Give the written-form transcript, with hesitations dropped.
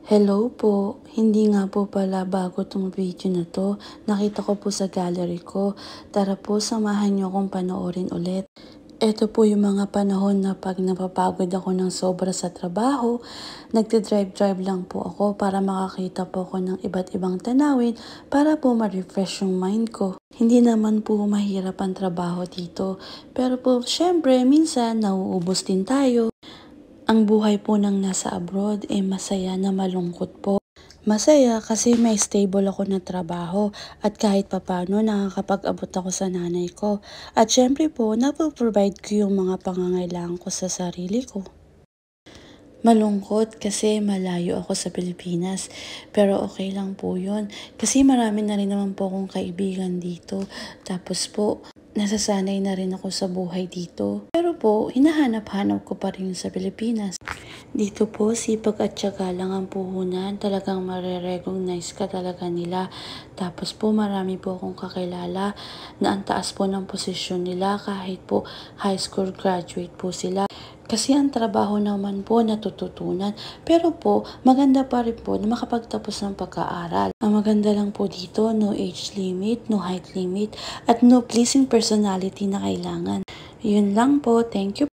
Hello po, hindi nga po pala bago tong video na to. Nakita ko po sa gallery ko. Tara po, samahan niyo akong panoorin ulit. Ito po yung mga panahon na pag napapagod ako ng sobra sa trabaho, nagte-drive-drive lang po ako para makakita po ako ng iba't ibang tanawin para po ma-refresh yung mind ko. Hindi naman po mahirap ang trabaho dito, pero po syempre minsan nauubos din tayo. Ang buhay po ng nasa abroad ay masaya na malungkot po. Masaya kasi may stable ako na trabaho at kahit papano nakakapag-abot ako sa nanay ko. At syempre po, napoprovide ko yung mga pangangailangan ko sa sarili ko. Malungkot kasi malayo ako sa Pilipinas, pero okay lang po yun. Kasi marami na rin naman po akong kaibigan dito. Tapos po, nasasanay na rin ako sa buhay dito. Pero po, hinahanap-hanap ko pa rin sa Pilipinas. Dito po, sipag at tiyaga lang ang puhunan. Talagang marerecognize ka talaga nila. Tapos po, marami po akong kakilala na ang taas po ng posisyon nila kahit po high school graduate po sila. Kasi ang trabaho naman po natututunan. Pero po, maganda pa rin po na makapagtapos ng pag-aaral. Ang maganda lang po dito, no age limit, no height limit, at no pleasing personality na kailangan. Yun lang po. Thank you.